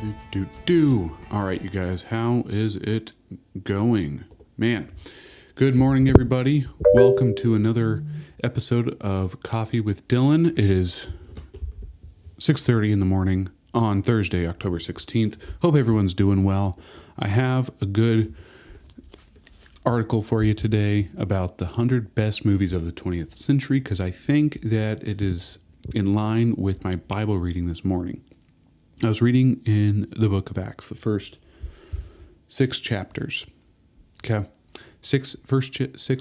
All right, you guys, how is it going? Man, good morning, everybody. Welcome to another episode of Coffee with Dylan. It is 6:30 in the morning on Thursday, October 16th. Hope everyone's doing well. I have a good article for you today about the 100 best movies of the 20th century because I think that it is in line with my Bible reading this morning. I was reading in the book of Acts, the first six chapters. Okay. Six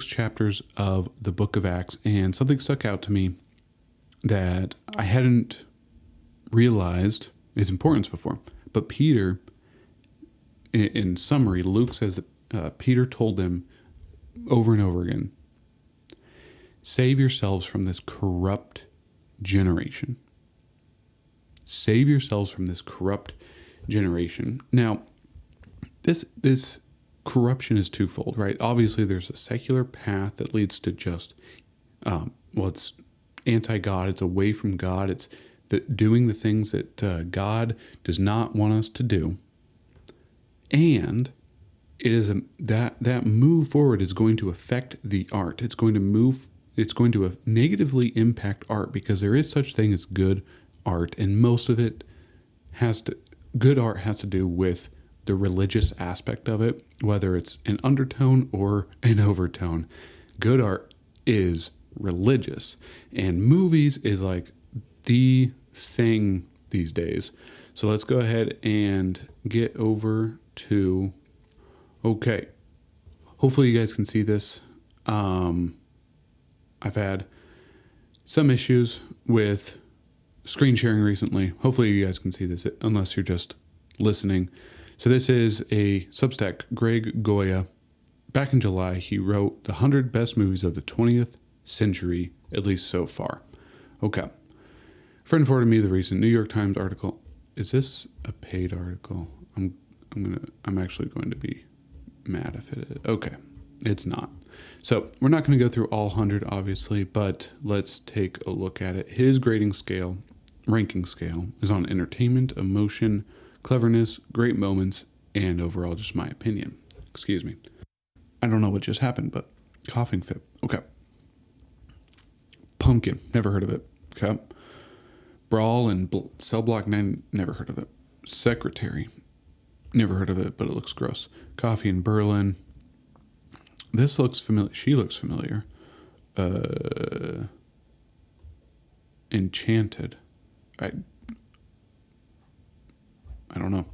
chapters of the book of Acts, and something stuck out to me that I hadn't realized its importance before. But Peter, in summary, Luke says that Peter told them over and over again, save yourselves from this corrupt generation. Save yourselves from this corrupt generation. Now, this corruption is twofold, right? Obviously, there's a secular path that leads to just, it's anti-God. It's away from God. It's doing the things that God does not want us to do. And it is that move forward is going to affect the art. It's going to negatively impact art because there is such thing as good art, and most of it good art has to do with the religious aspect of it, whether it's an undertone or an overtone. Good art is religious, and movies is like the thing these days. So let's go ahead and get over to, okay, hopefully you guys can see this. I've had some issues with screen sharing recently. Hopefully you guys can see this unless you're just listening. So this is a Substack, Greg Goya. Back in July, he wrote the 100 best movies of the 20th century, at least so far. Okay. A friend forwarded me the recent New York Times article. Is this a paid article? I'm actually going to be mad if it is. Okay. It's not. So we're not going to go through all 100, obviously, but let's take a look at it. His ranking scale is on entertainment, emotion, cleverness, great moments, and overall just my opinion. Excuse me. I don't know what just happened, but coughing fit. Okay. Pumpkin, never heard of it. Okay. Brawl and Cell Block 9, never heard of it. Secretary, never heard of it, but it looks gross. Coffee in Berlin. This looks familiar. She looks familiar. Enchanted. I don't know.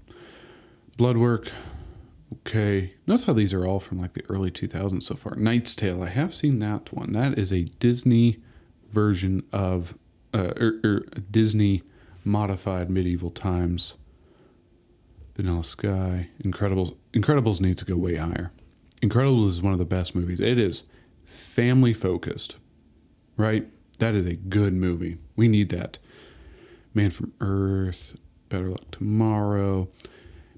Bloodwork. Okay. Notice how these are all from like the early 2000s so far. Knight's Tale. I have seen that one. That is a Disney version of, Disney modified medieval times. Vanilla Sky. Incredibles. Incredibles needs to go way higher. Incredibles is one of the best movies. It is family focused, right? That is a good movie. We need that. Man from Earth, Better Luck Tomorrow.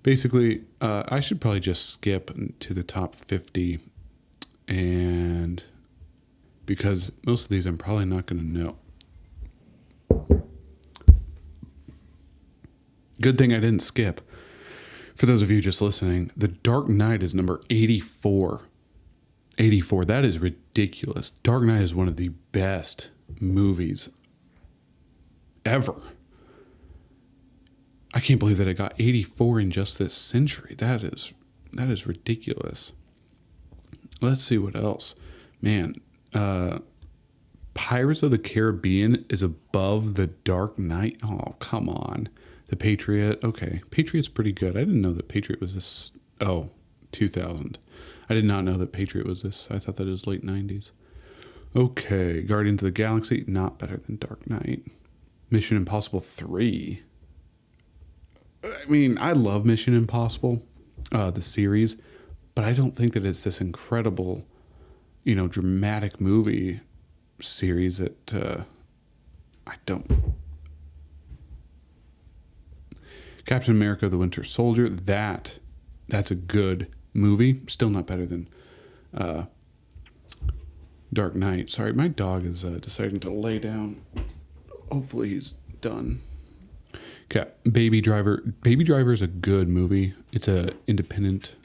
Basically, I should probably just skip to the top 50, and because most of these I'm probably not going to know. Good thing I didn't skip. For those of you just listening, The Dark Knight is number 84. 84. That is ridiculous. Dark Knight is one of the best movies ever. I can't believe that it got 84 in just this century. That is ridiculous. Let's see what else. Man, Pirates of the Caribbean is above The Dark Knight. Oh, come on. The Patriot. Okay. Patriot's pretty good. I didn't know that Patriot was this. Oh, 2000. I did not know that Patriot was this. I thought that it was late 90s. Okay. Guardians of the Galaxy. Not better than Dark Knight. Mission Impossible 3. I mean, I love Mission Impossible, the series, but I don't think that it's this incredible, dramatic movie series that I don't. Captain America, the Winter Soldier, that's a good movie. Still not better than Dark Knight. Sorry, my dog is deciding to lay down. Hopefully he's done. Okay, Baby Driver. Baby Driver is a good movie. It's a independent.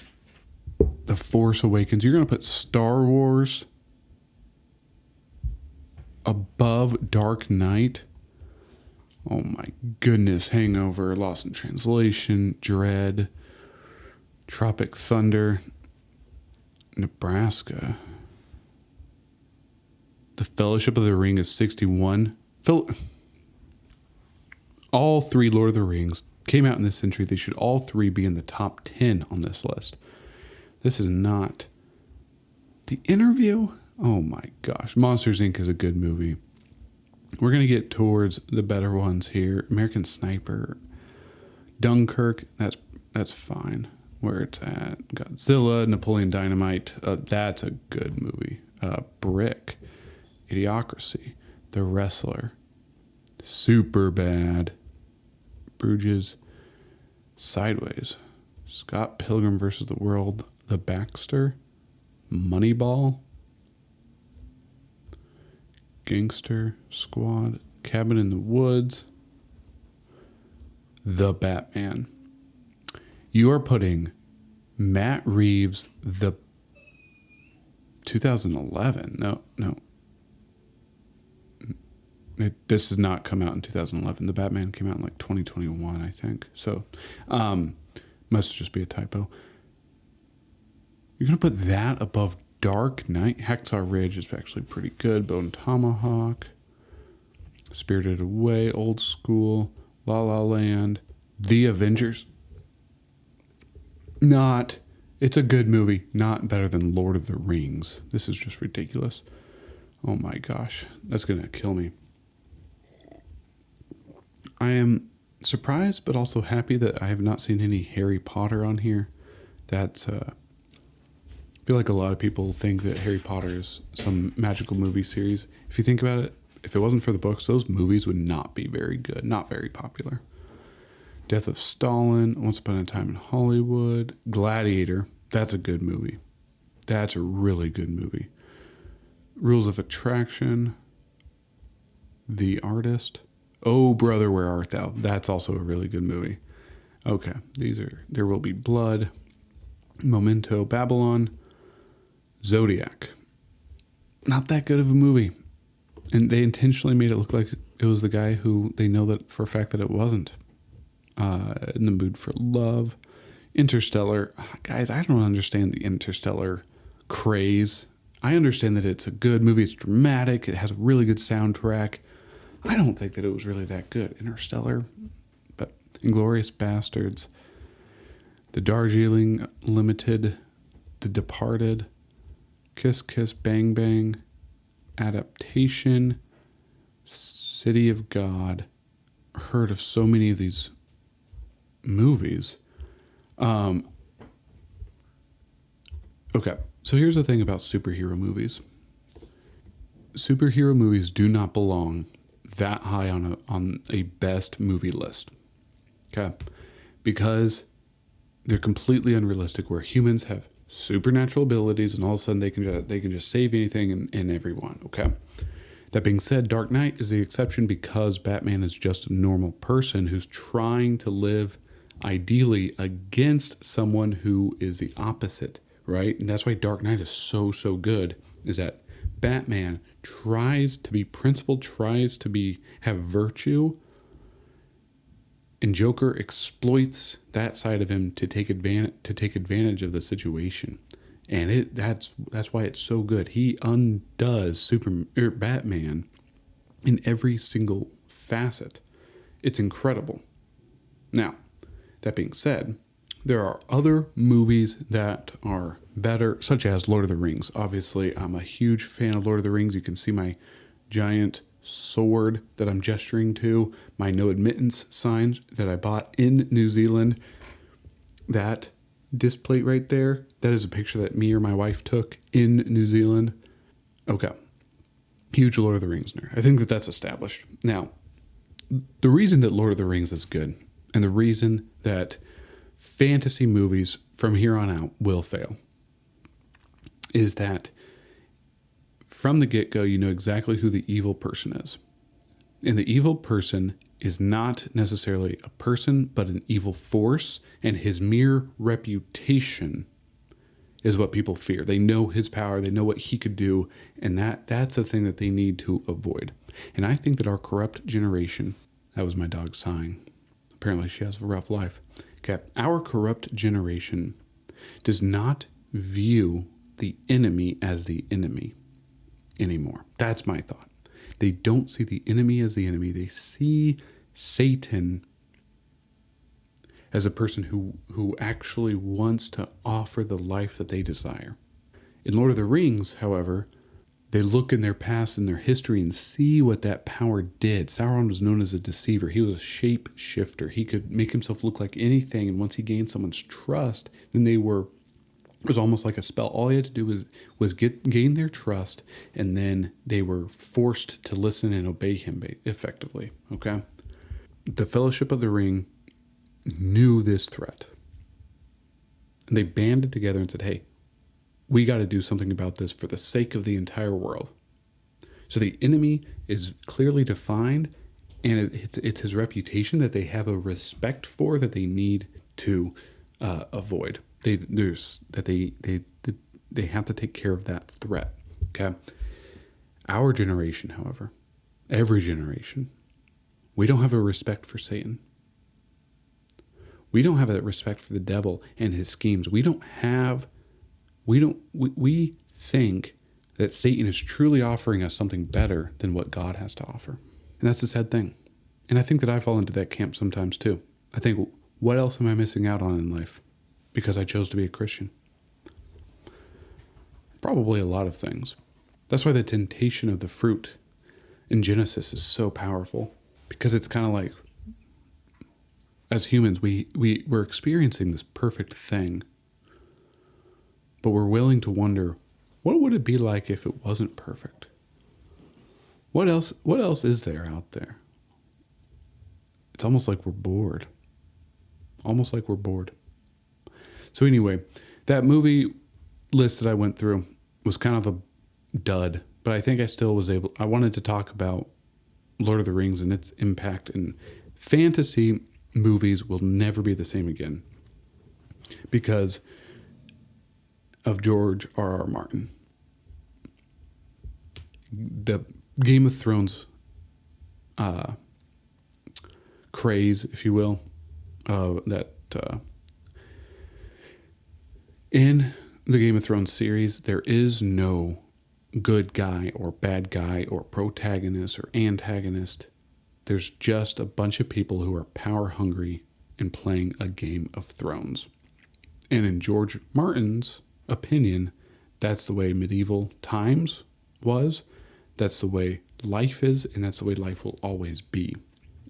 The Force Awakens. You're gonna put Star Wars above Dark Knight? Oh my goodness. Hangover, Lost in Translation, Dread, Tropic Thunder, Nebraska. The Fellowship of the Ring is 61. All three Lord of the Rings came out in this century. They should all three be in the top 10 on this list. This is not. The Interview? Oh my gosh. Monsters, Inc. is a good movie. We're going to get towards the better ones here. American Sniper. Dunkirk, that's fine. Where it's at. Godzilla, Napoleon Dynamite. That's a good movie. Brick. Idiocracy. The Wrestler. Superbad. Bruges. Sideways. Scott Pilgrim versus the World. The Baxter. Moneyball. Gangster Squad. Cabin in the Woods. The Batman. You are putting Matt Reeves, the 2011. No. This did not come out in 2011. The Batman came out in like 2021, I think. So, must just be a typo. You're going to put that above Dark Knight? Hacksaw Ridge is actually pretty good. Bone Tomahawk. Spirited Away, Old School, La La Land, The Avengers. It's a good movie. Not better than Lord of the Rings. This is just ridiculous. Oh my gosh. That's going to kill me. I am surprised, but also happy that I have not seen any Harry Potter on here. That's, I feel like a lot of people think that Harry Potter is some magical movie series. If you think about it, if it wasn't for the books, those movies would not be very good, not very popular. Death of Stalin, Once Upon a Time in Hollywood, Gladiator, that's a good movie. That's a really good movie. Rules of Attraction, The Artist, Oh Brother, Where Art Thou? That's also a really good movie. Okay, these are There Will Be Blood, Memento, Babylon, Zodiac. Not that good of a movie. And they intentionally made it look like it was the guy who they know that for a fact that it wasn't. In the Mood for Love, Interstellar. Guys, I don't understand the Interstellar craze. I understand that it's a good movie. It's dramatic. It has a really good soundtrack. I don't think that it was really that good. Interstellar. But Inglourious Bastards. The Darjeeling Limited. The Departed. Kiss Kiss Bang Bang. Adaptation. City of God. Heard of so many of these movies. Okay, so here's the thing about superhero movies. Superhero movies do not belong that high on a best movie list. Okay, because they're completely unrealistic. Where humans have supernatural abilities, and all of a sudden they can just save anything and everyone. Okay. That being said, Dark Knight is the exception because Batman is just a normal person who's trying to live ideally against someone who is the opposite, right? And that's why Dark Knight is so good, is that Batman tries to be principled, tries to have virtue, and Joker exploits that side of him to take advantage of the situation. And that's why it's so good. He undoes Batman in every single facet. It's incredible. Now, that being said, there are other movies that are better, such as Lord of the Rings. Obviously, I'm a huge fan of Lord of the Rings. You can see my giant sword that I'm gesturing to, my no admittance sign that I bought in New Zealand. That display right there, that is a picture that me or my wife took in New Zealand. Okay. Huge Lord of the Rings nerd. I think that that's established. Now, the reason that Lord of the Rings is good, and the reason that fantasy movies from here on out will fail, is that from the get-go, you know exactly who the evil person is. And the evil person is not necessarily a person, but an evil force, and his mere reputation is what people fear. They know his power, they know what he could do, and that's the thing that they need to avoid. And I think that our corrupt generation, that was my dog sighing. Apparently she has a rough life. Okay, our corrupt generation does not view the enemy as the enemy anymore. That's my thought. They don't see the enemy as the enemy. They see Satan as a person who actually wants to offer the life that they desire. In Lord of the Rings, however, they look in their past and their history and see what that power did. Sauron was known as a deceiver. He was a shape shifter. He could make himself look like anything, and once he gained someone's trust, then it was almost like a spell. All he had to do was gain their trust, and then they were forced to listen and obey him effectively. Okay? The Fellowship of the Ring knew this threat. And they banded together and said, hey, we got to do something about this for the sake of the entire world. So the enemy is clearly defined, and it's his reputation that they have a respect for that they need to avoid. They have to take care of that threat. Okay. Our generation, however, every generation, we don't have a respect for Satan. We don't have a respect for the devil and his schemes. We think that Satan is truly offering us something better than what God has to offer. And that's the sad thing. And I think that I fall into that camp sometimes too. I think, what else am I missing out on in life because I chose to be a Christian? Probably a lot of things. That's why the temptation of the fruit in Genesis is so powerful, because it's kind of like, as humans, we're experiencing this perfect thing, but we're willing to wonder, what would it be like if it wasn't perfect? What else is there out there? It's almost like we're bored. So anyway, that movie list that I went through was kind of a dud, but I think I wanted to talk about Lord of the Rings and its impact, and fantasy movies will never be the same again because of George R.R. Martin. The Game of Thrones craze, if you will, in the Game of Thrones series, there is no good guy or bad guy or protagonist or antagonist. There's just a bunch of people who are power hungry and playing a Game of Thrones. And in George Martin's opinion, that's the way medieval times was. That's the way life is, and that's the way life will always be.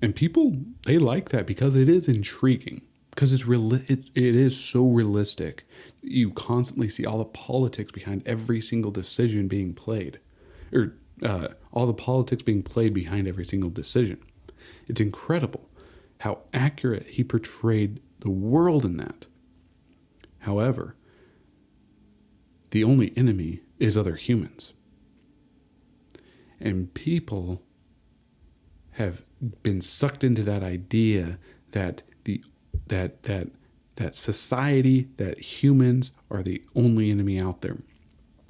And people, they like that because it is intriguing, because it is so realistic. You constantly see all the politics behind every single decision being played, or all the politics being played behind every single decision. It's incredible how accurate he portrayed the world in that. However, the only enemy is other humans. And people have been sucked into that idea that that society, that humans are the only enemy out there.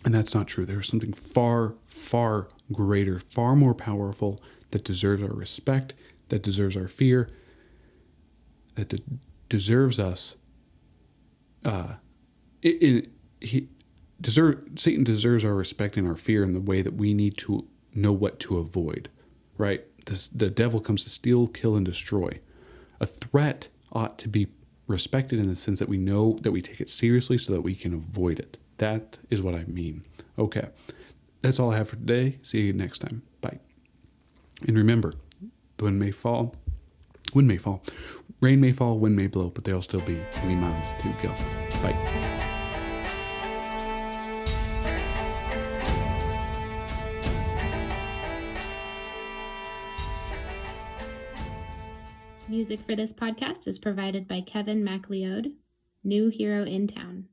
And that's not true. There's something far, far greater, far more powerful that deserves our respect, that deserves our fear, that deserves us. Satan deserves our respect and our fear in the way that we need to know what to avoid, right? The devil comes to steal, kill, and destroy. A threat ought to be respected in the sense that we know that we take it seriously so that we can avoid it. That is what I mean. Okay, that's all I have for today. See you next time. Bye. And remember, the wind may fall, rain may fall, wind may blow, but there'll still be many miles to go. Bye. Music for this podcast is provided by Kevin MacLeod, New Hero in Town.